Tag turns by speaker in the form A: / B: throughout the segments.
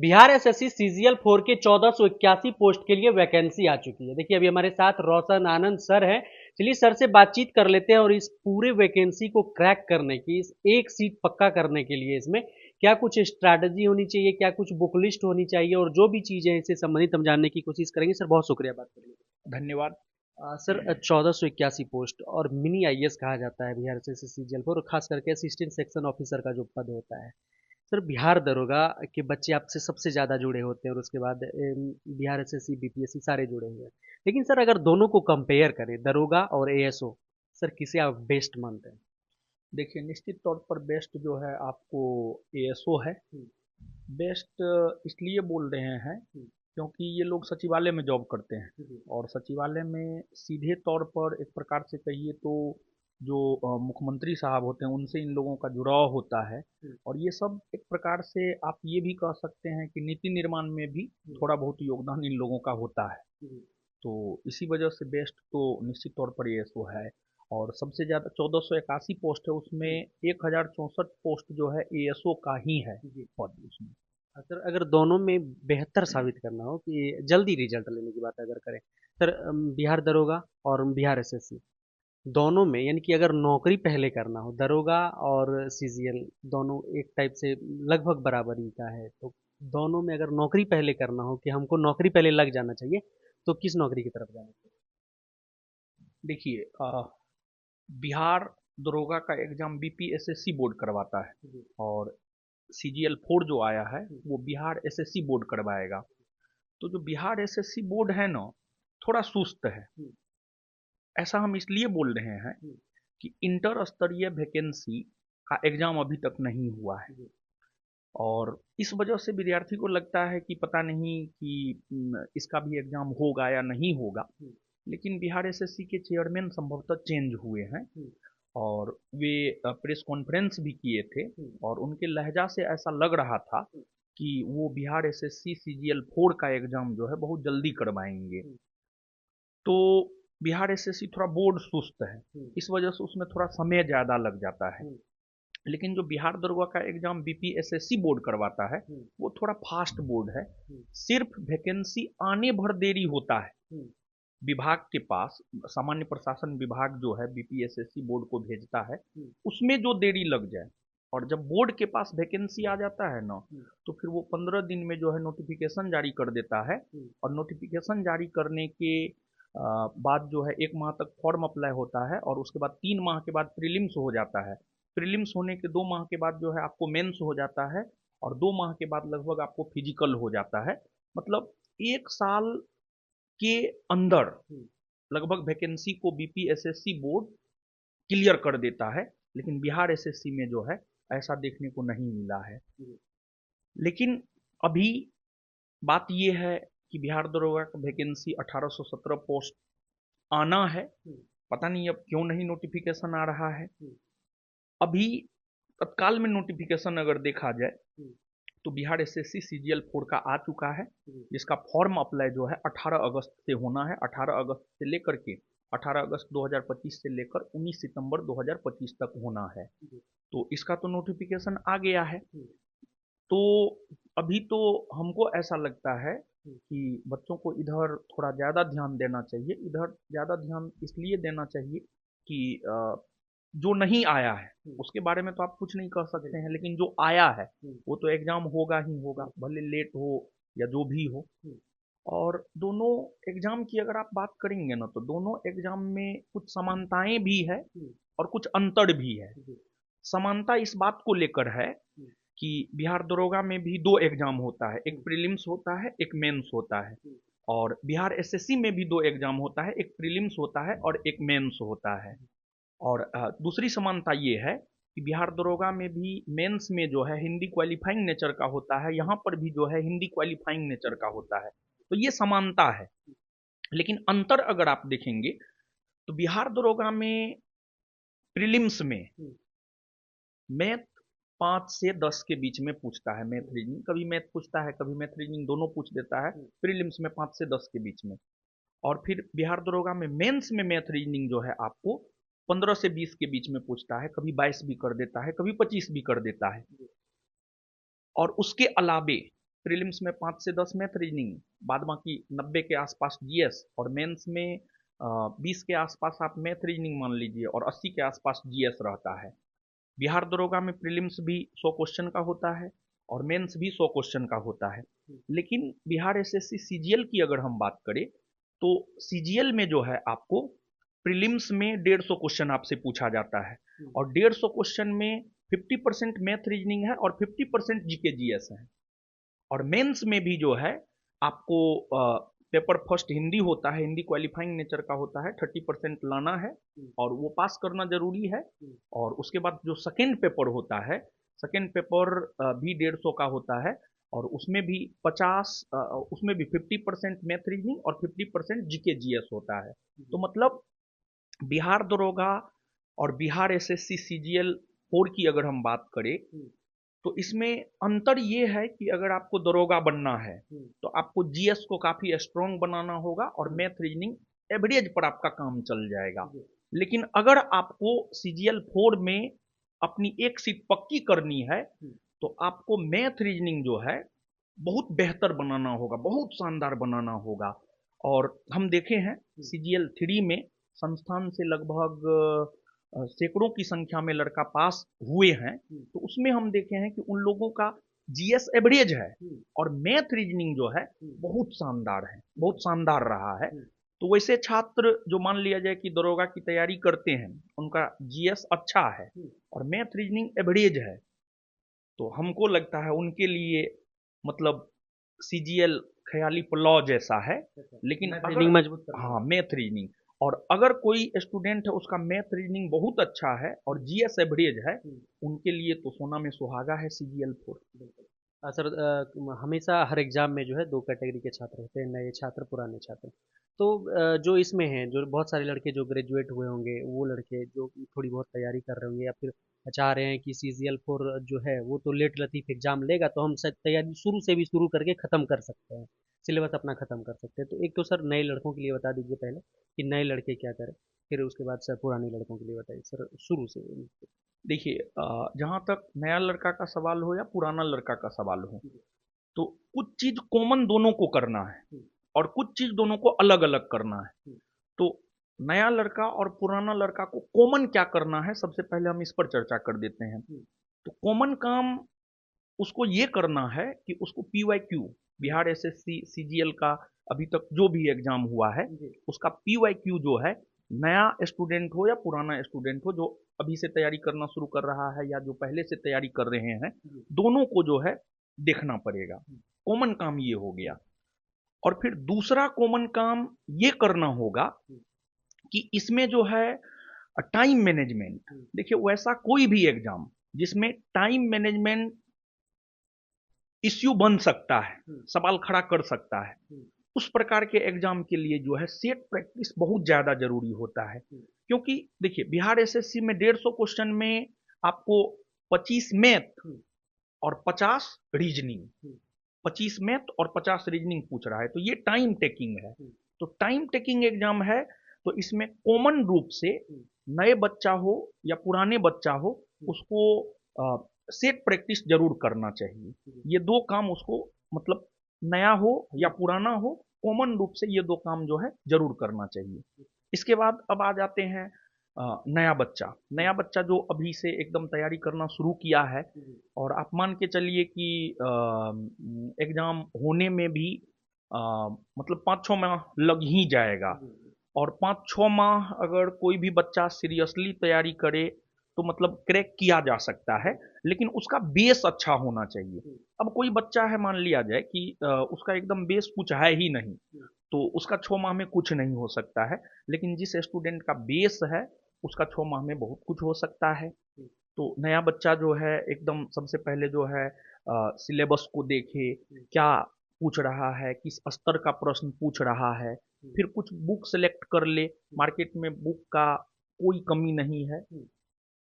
A: Bihar SSC CGL 4 के 1481 post के लिए वैकेंसी आ चुकी है। देखिए अभी हमारे साथ रोशन आनंद सर हैं। चलिए सर से बातचीत कर लेते हैं और इस पूरे वैकेंसी को क्रैक करने की, इस एक सीट पक्का करने के लिए इसमें क्या कुछ स्ट्रैटेजी होनी चाहिए, क्या कुछ बुक लिस्ट होनी चाहिए और जो भी चीज़ें हैं इससे संबंधित हम जानने की कोशिश करेंगे। सर बहुत शुक्रिया बात करने के
B: धन्यवाद।
A: लिए। सर 1481 पोस्ट और मिनी आईएएस कहा जाता है बिहार एसएससी सीजीएल 4 और खास करके असिस्टेंट सेक्शन ऑफिसर का जो पद होता है। सर बिहार दरोगा के बच्चे आपसे सबसे ज़्यादा जुड़े होते हैं और उसके बाद बिहार एसएससी बीपीएससी सारे जुड़े हुए हैं। लेकिन सर अगर दोनों को कंपेयर करें दरोगा और एएसओ, सर किसे आप बेस्ट मानते हैं?
B: देखिए, निश्चित तौर पर बेस्ट जो है आपको एएसओ है।
A: हम्म,
B: बेस्ट इसलिए बोल रहे हैं
A: हम्म,
B: क्योंकि ये लोग सचिवालय में जॉब करते हैं
A: हम्म,
B: और सचिवालय में सीधे तौर पर एक प्रकार से कहिए तो जो मुख्यमंत्री साहब होते हैं उनसे इन लोगों का जुड़ाव होता है।
A: हम्म,
B: और ये सब एक प्रकार से आप ये भी कह सकते हैं कि नीति निर्माण में भी
A: हम्म,
B: थोड़ा बहुत योगदान इन लोगों का होता है।
A: हम्म,
B: तो इसी वजह से बेस्ट तो निश्चित तौर पर एएसओ है। और सबसे ज़्यादा 1481 पोस्ट है, उसमें
A: हम्म,
B: 1064 पोस्ट जो है एएसओ का ही है
A: जी।
B: पद उसमें।
A: सर अगर दोनों में बेहतर साबित करना हो कि जल्दी रिजल्ट लेने की बात अगर करें, सर बिहार दरोगा और बिहार एसएससी दोनों में यानी कि अगर नौकरी पहले करना हो, दरोगा और सीजीएल दोनों एक टाइप से लगभग बराबरी का है, तो दोनों में अगर नौकरी पहले करना हो कि हमको नौकरी पहले लग जाना चाहिए, तो किस नौकरी की तरफ जाना चाहिए?
B: देखिए, बिहार दरोगा का एग्जाम बीपीएसएससी बोर्ड करवाता है
A: जी।
B: और सीजीएल 4 जो आया है
A: हम्म,
B: वो बिहार एसएससी बोर्ड करवाएगा। तो जो बिहार एसएससी बोर्ड है ना, थोड़ा सुस्त है।
A: हम्म,
B: ऐसा हम इसलिए बोल रहे हैं
A: हम्म,
B: कि इंटर स्तरीय वैकेंसी का एग्जाम अभी तक नहीं हुआ है
A: जी।
B: और इस वजह से विद्यार्थी को लगता है कि पता नहीं कि इसका भी एग्जाम होगा या नहीं होगा।
A: हम्म,
B: लेकिन बिहार एसएससी के चेयरमैन संभवतः चेंज हुए हैं
A: हम्म,
B: और वे प्रेस कॉन्फ्रेंस भी किए थे
A: हम्म,
B: और उनके लहजा से ऐसा लग रहा था
A: हम्म,
B: कि वो बिहार एसएससी सीजीएल 4 का एग्जाम जो है बहुत जल्दी करवाएंगे।
A: हम्म,
B: तो बिहार एसएससी थोड़ा बोर्ड सुस्त है,
A: हम्म,
B: इस वजह से उसमें थोड़ा समय ज़्यादा लग जाता है।
A: हम्म,
B: लेकिन जो बिहार दरोगा का एग्जाम बीपीएसएससी बोर्ड करवाता है
A: हम्म,
B: वो थोड़ा फास्ट बोर्ड है।
A: हम्म,
B: सिर्फ वैकेंसी आने भर देरी होता है
A: हम्म,
B: विभाग के पास। सामान्य प्रशासन विभाग जो है बीपीएसएससी बोर्ड को भेजता है,
A: हम्म,
B: उसमें जो देरी लग जाए और जब बोर्ड के पास वैकेंसी आ जाता है ना,
A: हम्म,
B: तो फिर वो 15 दिन में जो है नोटिफिकेशन जारी कर देता है।
A: हम्म,
B: और नोटिफिकेशन जारी करने के बाद जो है 1 माह तक फॉर्म अप्लाई होता है और उसके बाद 3 माह के बाद प्रीलिम्स हो जाता है। प्रीलिम्स होने के 2 माह के बाद जो है आपको मेंस हो जाता है और 2 माह के बाद लगभग आपको फिजिकल हो जाता है। मतलब 1 साल के अंदर
A: हम्म,
B: लगभग वैकेंसी को बीपीएसएससी बोर्ड क्लियर कर देता है। लेकिन बिहार एसएससी में जो है ऐसा देखने को नहीं मिला है।
A: जी।
B: लेकिन अभी बात ये है कि बिहार दरोगा का वैकेंसी 1817 पोस्ट आना है।
A: हम्म,
B: पता नहीं अब क्यों नहीं नोटिफिकेशन आ रहा है।
A: हम्म,
B: अभी तत्काल में नोटिफिकेशन अगर देखा जाए
A: हम्म,
B: तो बिहार एसएससी सीजीएल 4 का आ चुका है,
A: जी।
B: जिसका फॉर्म अप्लाई जो है 18 अगस्त से होना है। 18 अगस्त से लेकर के 18 अगस्त 2025 से लेकर 19 सितंबर 2025 तक होना है।
A: जी।
B: तो इसका तो नोटिफिकेशन आ गया है।
A: हम्म,
B: तो अभी तो हमको ऐसा लगता है
A: हम्म,
B: कि बच्चों को इधर थोड़ा ज़्यादा ध्यान देना चाहिए। इधर ज़्यादा ध्यान इसलिए देना चाहिए कि जो नहीं आया है
A: हम्म,
B: उसके बारे में तो आप कुछ नहीं कह सकते
A: बिल्कुल।
B: हैं, लेकिन जो आया है
A: हम्म,
B: वो तो एग्ज़ाम होगा ही होगा,
A: हम्म,
B: भले लेट हो या जो भी हो।
A: हम्म,
B: और दोनों एग्ज़ाम की अगर आप बात करेंगे ना तो दोनों एग्ज़ाम में कुछ समानताएं भी है
A: हम्म,
B: और कुछ अंतर भी है।
A: जी।
B: समानता इस बात को लेकर है
A: हम्म,
B: कि बिहार दरोगा में भी 2 एग्ज़ाम होता है, एक
A: हम्म,
B: प्रीलिम्स होता है, एक मेंस होता है।
A: हम्म,
B: और बिहार एसएससी में भी 2 एग्ज़ाम होता है, एक प्रीलिम्स होता है और एक मेंस होता है। और दूसरी समानता ये है कि बिहार दरोगा में भी मेंस में जो है हिंदी क्वालिफाइंग नेचर का होता है, यहाँ पर भी जो है हिंदी क्वालिफाइंग नेचर का होता है। तो ये समानता है। लेकिन अंतर अगर आप देखेंगे तो बिहार दरोगा में प्रीलिम्स में
A: हम्म,
B: मैथ 5 से 10 के बीच में पूछता है। मैथ रीजनिंग कभी मैथ पूछता है, कभी मैथ रीजनिंग दोनों पूछ देता है।
A: हम्म,
B: प्रीलिम्स में 5 से 10 के बीच में। और फिर बिहार दरोगा में मेंस में मैथ रीजनिंग जो है आपको 15 से 20 के बीच में पूछता है, कभी 22 भी कर देता है, कभी 25 भी कर देता है।
A: जी।
B: और उसके अलावे प्रीलिम्स में 5 से 10 मैथ रीजनिंग, बाद बाकी 90 के आसपास जीएस, और मेंस में 20 के आसपास आप मैथ रीजनिंग मान लीजिए, और 80 के आसपास जीएस रहता है। बिहार दरोगा में प्रीलिम्स भी 100 क्वेश्चन का होता है और मेंस भी 100 क्वेश्चन का होता है। लेकिन बिहार एसएससी सीजीएल की अगर हम बात करें, तो सीजीएल में जो है आपको प्रीलिम्स में 150 क्वेश्चन आपसे पूछा जाता है, और 150 क्वेश्चन में 50% मैथ रीजनिंग है और 50% जीके जीएस है। और मेंस में भी जो है आपको पेपर फर्स्ट हिंदी होता है, हिंदी क्वालिफाइंग नेचर का होता है, 30% लाना है और वो पास करना जरूरी है। और उसके बाद जो सेकेंड पेपर होता है, सेकेंड पेपर भी 150 का होता है, और उसमें भी 50 उसमें भी 50% मैथ रीजनिंग और 50% जीके जीएस होता है। तो मतलब बिहार दरोगा और बिहार एसएससी सीजीएल 4 की अगर हम बात करें, तो इसमें अंतर ये है कि अगर आपको दरोगा बनना है तो आपको जीएस को काफी स्ट्रांग बनाना होगा और मैथ रीजनिंग एवरेज पर आपका काम चल जाएगा। लेकिन अगर आपको सीजीएल 4 में अपनी एक सीट पक्की करनी है, तो आपको मैथ रीजनिंग जो है बहुत बेहतर बनाना होगा, बहुत शानदार बनाना होगा। और हम देखे हैं सीजीएल 3 में संस्थान से लगभग सैकड़ों की संख्या में लड़का पास हुए हैं, तो उसमें हम देखे हैं कि उन लोगों का जीएस एवरेज है और मैथ रीजनिंग जो है बहुत शानदार है, बहुत शानदार रहा है। तो वैसे छात्र जो मान लिया जाए कि दरोगा की तैयारी करते हैं, उनका जीएस अच्छा है और मैथ रीजनिंग एवरेज है, तो हमको लगता है उनके लिए मतलब सीजीएल ख्याली पुलाव जैसा है। लेकिन
A: मैथ
B: अगर
A: रीजनिंग मजबूत करना
B: हाँ मैथ रीजनिंग, और अगर कोई स्टूडेंट है उसका मैथ रीजनिंग बहुत अच्छा है और जीएस एवरेज है, उनके लिए तो सोना में सुहागा है सीजीएल 4।
A: सर हमेशा हर एग्जाम में जो है दो कैटेगरी के छात्र होते हैं, नए छात्र पुराने छात्र। तो जो इसमें हैं, जो बहुत सारे लड़के जो ग्रेजुएट हुए होंगे, वो लड़के जो थोड़ी बहुत तैयारी कर रहे होंगे या फिर चाह रहे हैं कि सीजीएल 4 जो है वो तो लेट लतीफ़ एग्जाम लेगा, तो हम शायद तैयारी शुरू से भी शुरू करके ख़त्म कर सकते हैं, सिलेबस अपना ख़त्म कर सकते हैं। तो एक तो सर नए लड़कों के लिए बता दीजिए पहले कि नए लड़के क्या करें, फिर उसके बाद सर पुराने लड़कों के लिए बताइए सर शुरू से।
B: देखिए, जहाँ तक नया लड़का का सवाल हो या पुराना लड़का का सवाल हो, तो कुछ चीज कॉमन दोनों को करना है और कुछ चीज दोनों को अलग अलग करना है। तो नया लड़का और पुराना लड़का को कॉमन क्या करना है, सबसे पहले हम इस पर चर्चा कर देते हैं। तो कॉमन काम उसको ये करना है कि उसको पीवाईक्यू, बिहार एसएससी सीजीएल का अभी तक जो भी एग्जाम हुआ है उसका पीवाईक्यू जो है, नया स्टूडेंट हो या पुराना स्टूडेंट हो जो अभी से तैयारी करना शुरू कर रहा है या जो पहले से तैयारी कर रहे हैं, दोनों को जो है देखना पड़ेगा। कॉमन काम ये हो गया। और फिर दूसरा कॉमन काम ये करना होगा कि इसमें जो है टाइम मैनेजमेंट, देखिए वैसा कोई भी एग्जाम जिसमें टाइम मैनेजमेंट इश्यू बन सकता है, सवाल खड़ा कर सकता है, उस प्रकार के एग्जाम के लिए जो है सेट प्रैक्टिस बहुत ज्यादा जरूरी होता है। क्योंकि देखिए बिहार एसएससी में 150 क्वेश्चन में आपको 25 मैथ और 50 रीजनिंग, 25 मैथ और 50 रीजनिंग पूछ रहा है, तो ये टाइम टेकिंग है। तो टाइम टेकिंग एग्जाम है, तो इसमें कॉमन रूप से नए बच्चा हो या पुराने बच्चा हो, उसको सेट प्रैक्टिस जरूर करना चाहिए। ये दो काम उसको मतलब नया हो या पुराना हो, कॉमन रूप से ये दो काम जो है जरूर करना चाहिए। इसके बाद अब आ जाते हैं नया बच्चा। नया बच्चा जो अभी से एकदम तैयारी करना शुरू किया है, और आप मान के चलिए कि एग्जाम होने में भी मतलब 5-6 माह लग ही जाएगा। और 5-6 माह अगर कोई भी बच्चा सीरियसली तैयारी करे तो मतलब क्रैक किया जा सकता है, लेकिन उसका बेस अच्छा होना चाहिए। अब कोई बच्चा है, मान लिया जाए कि उसका एकदम बेस कुछ है ही नहीं, तो उसका 6 माह में कुछ नहीं हो सकता है। लेकिन जिस स्टूडेंट का बेस है उसका 6 माह में बहुत कुछ हो सकता है। तो नया बच्चा जो है एकदम सबसे पहले जो है सिलेबस को देखे, क्या पूछ रहा है, किस स्तर का प्रश्न पूछ रहा है, फिर कुछ बुक सेलेक्ट कर ले। मार्केट में बुक का कोई कमी नहीं है,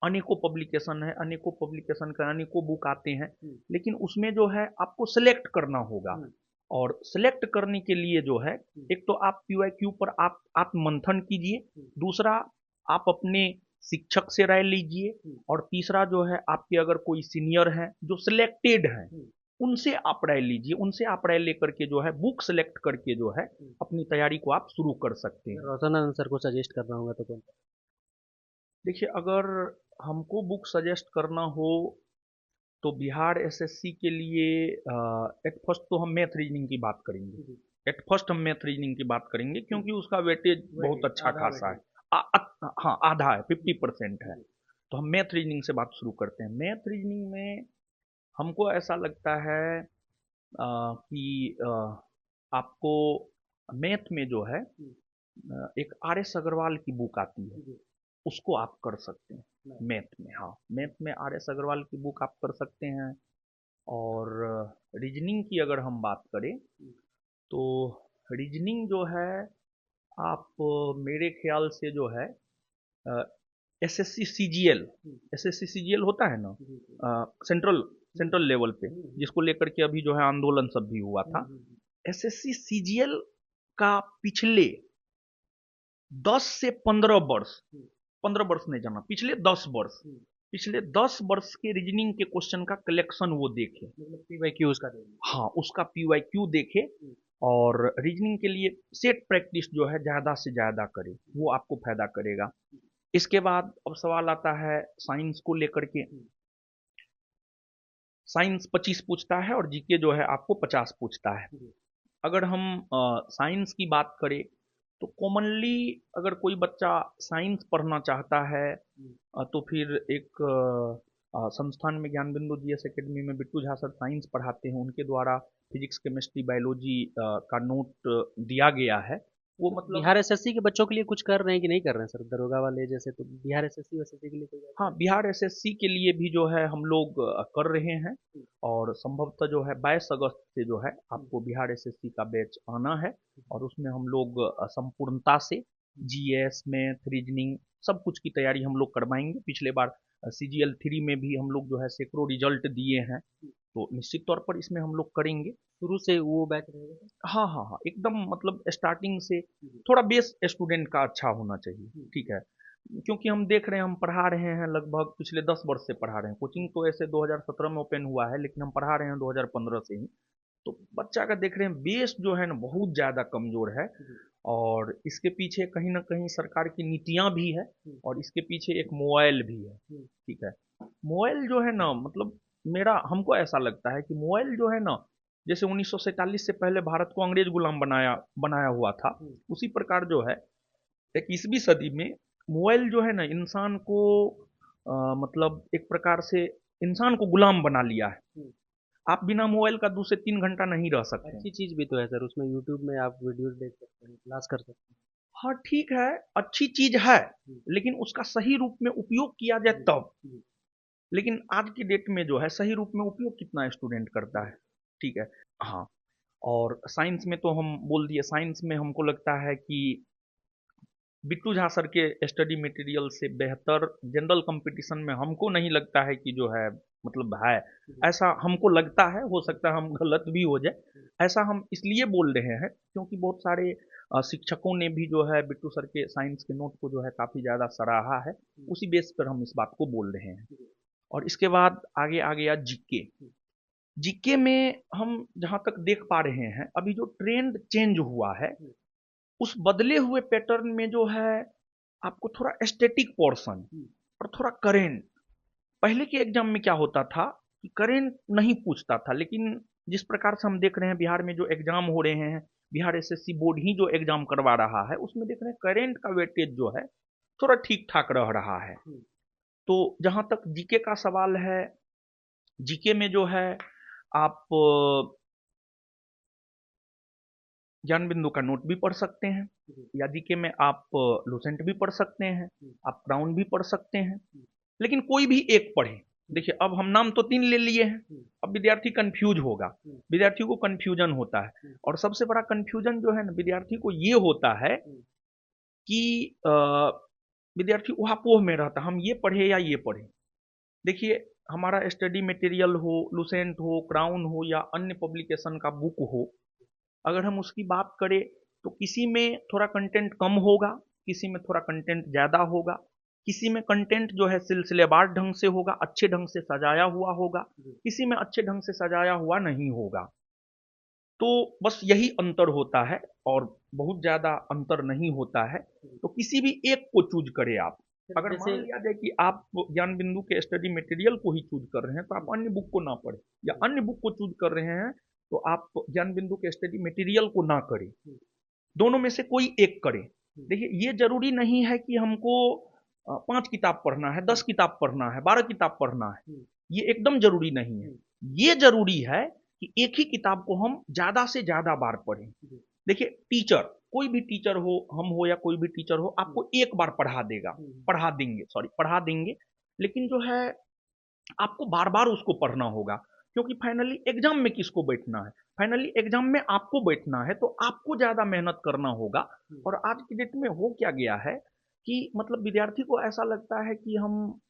B: अनेकों पब्लिकेशन है, अनेकों पब्लिकेशन का अनेकों बुक आते हैं, लेकिन उसमें जो है आपको सेलेक्ट करना होगा। और सेलेक्ट करने के लिए जो है, एक तो आप पीवाईक्यू पर आप मंथन कीजिए, दूसरा आप अपने शिक्षक से राय लीजिए, और तीसरा जो है आपके अगर कोई सीनियर हैं जो सिलेक्टेड हैं उनसे आप राय लीजिए, उनसे आप राय लेकर के जो है बुक सेलेक्ट करके जो है अपनी तैयारी को आप शुरू कर सकते हैं।
A: रोशनानंद सर को सजेस्ट करना होगा तो कौन?
B: देखिए, अगर हमको बुक सजेस्ट करना हो तो बिहार एसएससी के लिए एट फर्स्ट तो हम मैथ रीजनिंग की बात करेंगे।
A: जी।
B: एट फर्स्ट हम मैथ रीजनिंग की बात करेंगे क्योंकि उसका वेटेज बहुत
A: वेटेज
B: अच्छा
A: आधा
B: खासा है।
A: वेटेज।
B: हाँ, आधा है, 50% है।
A: जी।
B: तो हम मैथ रीजनिंग से बात शुरू करते हैं। मैथ रीजनिंग में हमको ऐसा लगता है कि आपको मैथ में जो है
A: जी।
B: एक आर एस अग्रवाल की बुक आती है,
A: जी।
B: उसको आप कर सकते हैं।
A: नहीं।
B: मैथ में, हाँ, मैथ में आर एस अग्रवाल की बुक आप कर सकते हैं। और रीजनिंग की अगर हम बात करें
A: जी।
B: तो रीजनिंग जो है आप मेरे ख्याल से जो है एसएससी सीजीएल,
A: जी।
B: एसएससी सीजीएल होता है ना,
A: जी। जी।
B: सेंट्रल
A: जी।
B: सेंट्रल लेवल पे,
A: जी।
B: जिसको लेकर के अभी जो है आंदोलन सब भी हुआ था।
A: जी।
B: एसएससी सीजीएल का पिछले 10 से 15 वर्ष,
A: जी।
B: 15 वर्ष नहीं जाना, पिछले 10 वर्ष,
A: जी।
B: पिछले 10 वर्ष के रीजनिंग के क्वेश्चन का कलेक्शन वो देखे।
A: मतलब पीवाईक्यूज का देंगे।
B: हाँ, उसका पीवाईक्यू देखे
A: जी।
B: और रीजनिंग के लिए सेट प्रैक्टिस जो है ज़्यादा से ज़्यादा करे, वो आपको फायदा करेगा। इसके बाद अब सवाल आता है साइंस को लेकर के।
A: जी।
B: साइंस 25 पूछता है और जीके जो है आपको 50 पूछता है।
A: जी।
B: अगर हम साइंस की बात करें तो कॉमनली अगर कोई बच्चा साइंस पढ़ना चाहता है
A: जी।
B: तो फिर एक संस्थान में ज्ञान बिंदु जीएस एकेडमी में बिट्टू झा सर साइंस पढ़ाते हैं, उनके द्वारा फिजिक्स केमिस्ट्री बायोलॉजी का नोट दिया गया है। वो
A: तो
B: मतलब
A: बिहार एसएससी के बच्चों के लिए कुछ कर रहे हैं कि नहीं कर रहे हैं सर, दरोगा वाले जैसे? तो बिहार एसएससी वैसेसी के लिए कोई
B: हाँ,
A: गाइडलाइन?
B: बिहार एसएससी के लिए भी जो है हम लोग कर रहे हैं। और संभवतः जो है 22 अगस्त से जो है आपको बिहार एसएससी का बैच आना है और उसमें हम लोग संपूर्णता से जीएस मैथ रीजनिंग सब कुछ की तैयारी हम लोग करवाएंगे। पिछले बार सीजीएल 3 में भी हम लोग जो है सैकड़ों रिजल्ट दिए हैं, तो निश्चित तौर पर इसमें हम लोग करेंगे।
A: शुरू से वो बैच रहेगा सर?
B: हाँ हाँ हाँ, एकदम मतलब स्टार्टिंग से
A: जी।
B: थोड़ा बेस स्टूडेंट का अच्छा होना चाहिए।
A: जी।
B: ठीक है, क्योंकि हम देख रहे हैं, हम पढ़ा रहे हैं लगभग पिछले 10 वर्ष से पढ़ा रहे हैं। कोचिंग तो ऐसे 2017 में ओपन हुआ है लेकिन हम पढ़ा रहे हैं 2015 से ही। तो बच्चा का देख रहे हैं बेस जो है ना बहुत ज़्यादा कमज़ोर है।
A: जी।
B: और इसके पीछे कहीं ना कहीं सरकार की नीतियाँ भी है
A: जी।
B: और इसके पीछे एक मोबाइल भी है।
A: जी।
B: ठीक है, मोबाइल जो है ना मतलब मेरा हमको ऐसा लगता है कि मोबाइल जो है ना, जैसे 1947 से पहले भारत को अंग्रेज गुलाम बनाया बनाया हुआ था,
A: जी।
B: उसी प्रकार जो है 21वीं सदी में मोबाइल जो है ना इंसान को मतलब एक प्रकार से इंसान को गुलाम बना लिया है।
A: जी।
B: आप बिना मोबाइल का 2 से 3 घंटा नहीं रह सकते हैं।
A: अच्छी चीज भी तो है सर उसमें, यूट्यूब में आप वीडियोस देख सकते हैं, क्लास कर सकते
B: हाँ ठीक है, अच्छी चीज है,
A: हैं।
B: लेकिन उसका सही रूप में उपयोग किया जाए
A: जी।
B: तब।
A: जी।
B: लेकिन आज की डेट में जो है सही रूप में उपयोग कितना स्टूडेंट करता है। ठीक है, हाँ। और साइंस में तो हम बोल दिए, साइंस में हमको लगता है कि बिट्टू झा सर के स्टडी मटेरियल से बेहतर जनरल कंपटीशन में हमको नहीं लगता है कि जो है मतलब है।
A: जी।
B: ऐसा हमको लगता है, हो सकता है हम गलत भी हो जाए। ऐसा हम इसलिए बोल रहे हैं क्योंकि बहुत सारे शिक्षकों ने भी जो है बिट्टू सर के साइंस के नोट को जो है काफ़ी ज़्यादा सराहा है।
A: जी।
B: उसी बेस पर हम इस बात को बोल रहे हैं।
A: जी।
B: और इसके बाद आगे आ गया जीके। जीके में हम जहाँ तक देख पा रहे हैं अभी जो ट्रेंड चेंज हुआ है,
A: जी।
B: उस बदले हुए पैटर्न में जो है आपको थोड़ा स्टैटिक पोर्शन
A: जी।
B: और थोड़ा करेंट। पहले के एग्जाम में क्या होता था कि करेंट नहीं पूछता था, लेकिन जिस प्रकार से हम देख रहे हैं बिहार में जो एग्जाम हो रहे हैं, बिहार एसएससी बोर्ड ही जो एग्जाम करवा रहा है उसमें देख रहे हैं करेंट का वेटेज जो है थोड़ा ठीक ठाक रह रहा है।
A: जी।
B: तो जहां तक जीके का सवाल है, जीके में जो है आप ज्ञान बिंदु का नोट भी पढ़ सकते हैं,
A: जी।
B: या जीके में आप लूसेंट भी पढ़ सकते हैं,
A: जी।
B: आप क्राउन भी पढ़ सकते हैं।
A: जी।
B: लेकिन कोई भी एक पढ़ें। देखिए, अब हम नाम तो 3 ले लिए हैं,
A: जी।
B: अब विद्यार्थी कंफ्यूज होगा,
A: जी।
B: विद्यार्थी को कंफ्यूजन होता है।
A: जी।
B: और सबसे बड़ा कंफ्यूजन जो है ना विद्यार्थी को ये होता है
A: जी।
B: कि विद्यार्थी उहापोह में रहता है, हम ये पढ़े या ये पढ़े। देखिए, हमारा स्टडी मटेरियल हो, लूसेंट हो, क्राउन हो या अन्य पब्लिकेशन का बुक हो, अगर हम उसकी बात करें तो किसी में थोड़ा कंटेंट कम होगा, किसी में थोड़ा कंटेंट ज़्यादा होगा। किसी में कंटेंट जो है सिलसिलेवार ढंग से होगा, अच्छे ढंग से सजाया हुआ होगा, किसी में अच्छे ढंग से सजाया हुआ नहीं होगा। तो बस यही अंतर होता है और बहुत ज़्यादा अंतर नहीं होता है। तो किसी भी एक को चूज करें आप। अगर मान
A: जैसे
B: लिया जाए कि आप ज्ञान बिंदु के स्टडी मटेरियल को ही चूज कर रहे हैं तो आप अन्य बुक को ना पढ़ें, या अन्य बुक को चूज कर रहे हैं तो आप ज्ञान बिंदु के स्टडी मटेरियल को ना करें। दोनों में से कोई एक करें। देखिए, ये जरूरी नहीं है कि हमको 5 किताब पढ़ना है, 10 किताब पढ़ना है, 12 किताब पढ़ना है। ये एकदम जरूरी नहीं है। ये जरूरी है कि एक ही किताब को हम ज्यादा से ज्यादा बार पढ़ें। देखिए, टीचर, कोई भी टीचर हो, हम हो या कोई भी टीचर हो, आपको एक बार पढ़ा देगा, पढ़ा देंगे, लेकिन जो है आपको बार बार उसको पढ़ना होगा, क्योंकि फाइनली एग्जाम में किसको बैठना है? फाइनली एग्जाम में आपको बैठना है, तो आपको ज्यादा मेहनत करना होगा। और आज की डेट में हो क्या गया है कि मतलब विद्यार्थी को ऐसा लगता है कि हम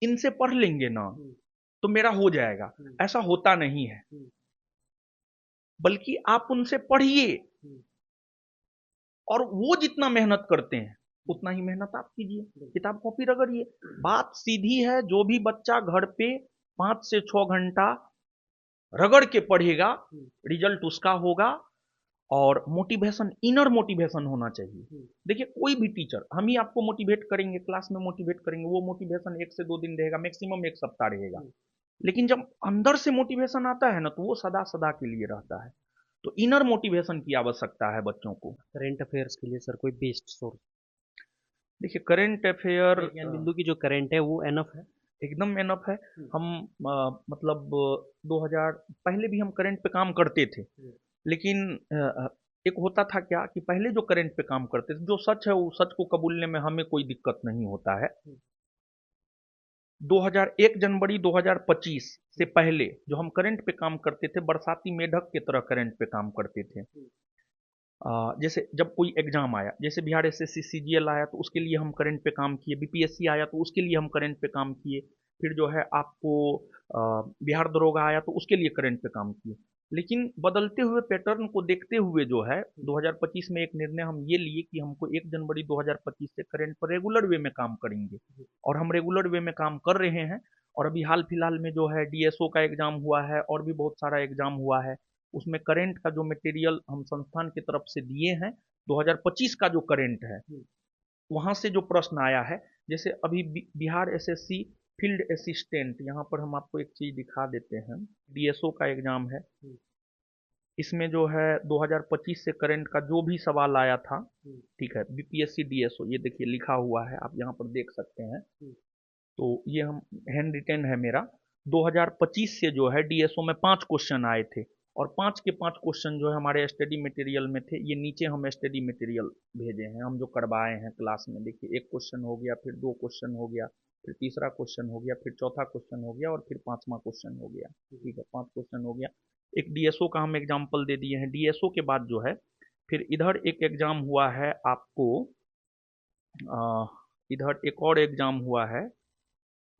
B: इनसे पढ़ लेंगे ना तो मेरा हो जाएगा। ऐसा होता नहीं है, बल्कि आप उनसे पढ़िए, और वो जितना मेहनत करते हैं उतना ही मेहनत आप कीजिए, किताब कॉपी रगड़िए। बात सीधी है, जो भी बच्चा घर पे 5 से 6 घंटा रगड़ के पढ़ेगा, रिजल्ट उसका होगा। और मोटिवेशन, इनर मोटिवेशन होना चाहिए। देखिए, कोई भी टीचर, हम ही आपको मोटिवेट करेंगे, क्लास में मोटिवेट करेंगे, वो मोटिवेशन 1 से 2 दिन रहेगा, मैक्सिमम 1 सप्ताह रहेगा। लेकिन जब अंदर से मोटिवेशन आता है ना, तो वो सदा सदा के लिए रहता है। तो इनर मोटिवेशन की आवश्यकता है बच्चों को।
A: करंट अफेयर्स के लिए सर कोई बेस्ट सोर्स?
B: देखिए, करंट अफेयर
A: ज्ञान बिंदु की जो करंट है वो एनफ है?
B: एकदम एनफ है। हम मतलब 2000 पहले भी हम करंट पे काम करते थे, लेकिन एक होता था क्या कि पहले जो करंट पे काम करते थे, जो सच है वो सच को कबूलने में हमें कोई दिक्कत नहीं होता है। 2001 जनवरी 2025 से पहले जो हम करंट पे काम करते थे, बरसाती मेढक की तरह करंट पे काम करते थे। जैसे जब कोई एग्जाम आया, जैसे बिहार एसएससी सीजीएल आया तो उसके लिए हम करंट पे काम किए, बीपीएससी आया तो उसके लिए हम करंट पे काम किए, फिर जो है आपको बिहार दरोगा आया तो उसके लिए करंट पे काम किए। लेकिन बदलते हुए पैटर्न को देखते हुए जो है 2025 में एक निर्णय हम ये लिए कि हमको 1 जनवरी 2025 से करंट पर रेगुलर वे में काम करेंगे, और हम रेगुलर वे में काम कर रहे हैं। और अभी हाल फिलहाल में जो है डीएसओ का एग्जाम हुआ है, और भी बहुत सारा एग्जाम हुआ है, उसमें करंट का जो मटेरियल हम संस्थान की तरफ से दिए हैं, 2025 का जो करंट है वहां से जो प्रश्न आया है, जैसे अभी बिहार एसएससी फील्ड असिस्टेंट, यहाँ पर हम आपको एक चीज दिखा देते हैं, डीएसओ का एग्जाम है। इसमें जो है 2025 से करंट का जो भी सवाल आया था, ठीक है, बीपीएससी डीएसओ, ये देखिए लिखा हुआ है, आप यहाँ पर देख सकते हैं। तो ये हम हैंड रिटेन है मेरा। 2025 से जो है डीएसओ में 5 क्वेश्चन आए थे, और 5 के 5 क्वेश्चन जो है हमारे स्टडी मटेरियल में थे। ये नीचे हम स्टडी मटेरियल भेजे हैं, हम जो करवाए हैं क्लास में। देखिए, 1 क्वेश्चन हो गया, फिर 2 क्वेश्चन हो गया, फिर तीसरा क्वेश्चन हो गया, फिर चौथा क्वेश्चन हो गया, और फिर 5वां क्वेश्चन हो गया। ठीक है, 5 क्वेश्चन हो गया। एक डीएसओ का हम एग्जाम्पल दे दिए हैं। डीएसओ के बाद जो है फिर इधर एक एग्जाम हुआ है आपको, इधर एक और एग्जाम हुआ है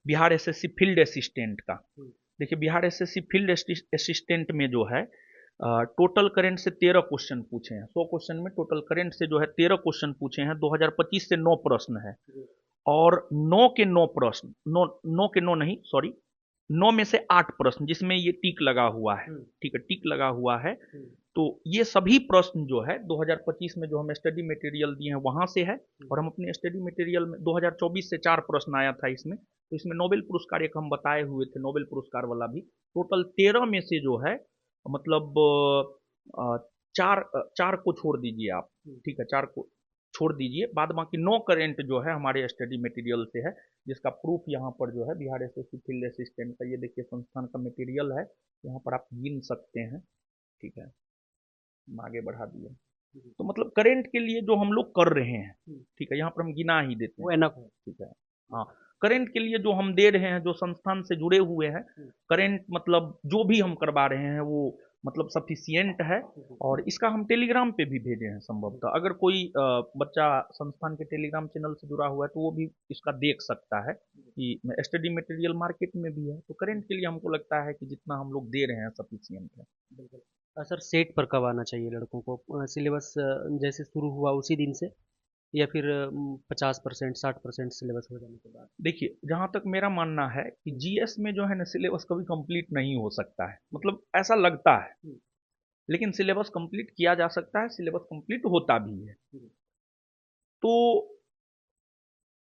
B: बिहार एसएससी फील्ड असिस्टेंट का। देखिए, बिहार एसएससी फील्ड असिस्टेंट में जो है टोटल करंट से 13 क्वेश्चन पूछे हैं। 100 क्वेश्चन में टोटल करंट से जो है 13 क्वेश्चन पूछे हैं। 2025 से 9 प्रश्न है, और 9 के 9 प्रश्न, 9 के 9 नहीं, सॉरी, 9 में से 8 प्रश्न जिसमें ये टिक लगा हुआ है, ठीक है, टिक लगा हुआ है। तो ये सभी प्रश्न जो है 2025 में जो हम स्टडी मटेरियल दिए हैं वहां से है, और हम अपने स्टडी मटेरियल में 2024 से 4 प्रश्न आया था इसमें। तो इसमें नोबेल पुरस्कार एक हम बताए हुए थे, नोबेल पुरस्कार वाला भी। टोटल 13 में से जो है मतलब चार चार को छोड़ दीजिए आप, ठीक है, 4 को छोड़ दीजिए, बाद बाकी 9 करंट जो है हमारे स्टडी मटेरियल से है, जिसका प्रूफ यहाँ पर जो है बिहार एसएससी फील्ड असिस्टेंट का, ये देखिए संस्थान का मटेरियल है, यहाँ पर आप गिन सकते हैं। ठीक है, हम आगे बढ़ा दिए। तो मतलब करंट के लिए जो हम लोग कर रहे हैं, ठीक है, यहाँ पर हम गिना ही देते हैं,
A: वो एनफ है।
B: ठीक है। हाँ, करंट के लिए जो हम दे रहे हैं, जो संस्थान से जुड़े हुए हैं, करंट मतलब जो भी हम करवा रहे हैं वो मतलब सफिशियंट है। और इसका हम टेलीग्राम पे भी भेजे हैं संभवतः। अगर कोई बच्चा संस्थान के टेलीग्राम चैनल से जुड़ा हुआ है तो वो भी इसका देख सकता है कि स्टडी मटेरियल मार्केट में भी है। तो करंट के लिए हमको लगता है कि जितना हम लोग दे रहे हैं सफिशियंट है।
A: बिल्कुल। सर सेट पर कब आना चाहिए लड़कों को? सिलेबस जैसे शुरू हुआ उसी दिन से, या फिर 50% 60% सिलेबस हो जाने के बाद?
B: देखिए, जहाँ तक मेरा मानना है कि जीएस में जो है ना सिलेबस कभी कंप्लीट नहीं हो सकता है, मतलब ऐसा लगता है,
A: हम्म,
B: लेकिन सिलेबस कंप्लीट किया जा सकता है, सिलेबस कंप्लीट होता भी है।
A: हम्म,
B: तो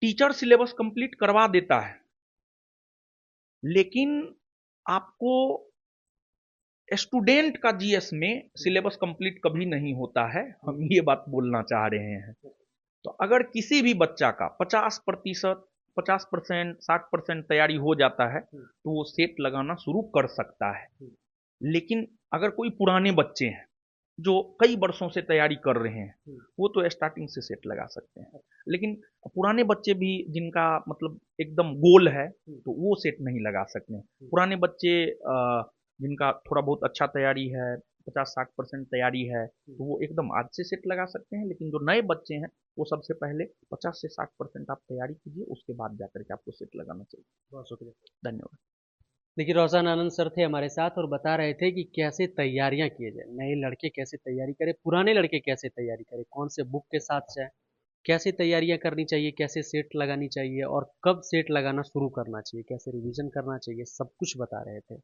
B: टीचर सिलेबस कंप्लीट करवा देता है, लेकिन आपको स्टूडेंट का जीएस में सिलेबस कंप्लीट कभी नहीं होता है, हम ये बात बोलना चाह रहे हैं। तो अगर किसी भी बच्चा का 50%, 50%, 60% तैयारी हो जाता है
A: हम्म,
B: तो वो सेट लगाना शुरू कर सकता है।
A: हम्म,
B: लेकिन अगर कोई पुराने बच्चे हैं जो कई वर्षों से तैयारी कर रहे हैं,
A: हम्म,
B: वो तो स्टार्टिंग से सेट लगा सकते हैं। लेकिन पुराने बच्चे भी जिनका मतलब एकदम गोल है
A: हम्म,
B: तो वो सेट नहीं लगा सकते हैं।
A: हम्म,
B: पुराने बच्चे जिनका थोड़ा बहुत अच्छा तैयारी है, 50-60% तैयारी है,
A: हम्म।
B: तो वो एकदम आज से सेट लगा सकते हैं। लेकिन जो नए बच्चे हैं वो सबसे पहले 50 से 60% आप तैयारी कीजिए, उसके बाद जाकर के आपको सेट लगाना चाहिए।
A: बहुत शुक्रिया।
B: धन्यवाद।
A: देखिए, रोशन आनंद सर थे हमारे साथ और बता रहे थे कि कैसे तैयारियां किए जाए, नए लड़के कैसे तैयारी करें, पुराने लड़के कैसे तैयारी करें, कौन से बुक के साथ जाए, कैसे तैयारियां करनी चाहिए, कैसे सेट लगानी चाहिए और कब सेट लगाना शुरू करना चाहिए, कैसे रिवीजन करना चाहिए, सब कुछ बता रहे थे।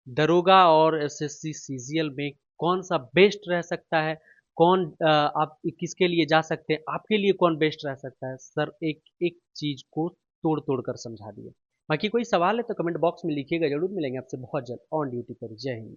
A: दरोगा और एसएससी सीजीएल में कौन सा बेस्ट रह सकता है, कौन आप किसके लिए जा सकते हैं, आपके लिए कौन बेस्ट रह सकता है, सर एक एक चीज को तोड़ तोड़ कर समझा दिया। बाकी कोई सवाल है तो कमेंट बॉक्स में लिखिएगा, जरूर मिलेंगे आपसे बहुत जल्द ऑन ड्यूटी पर। जय हिंद।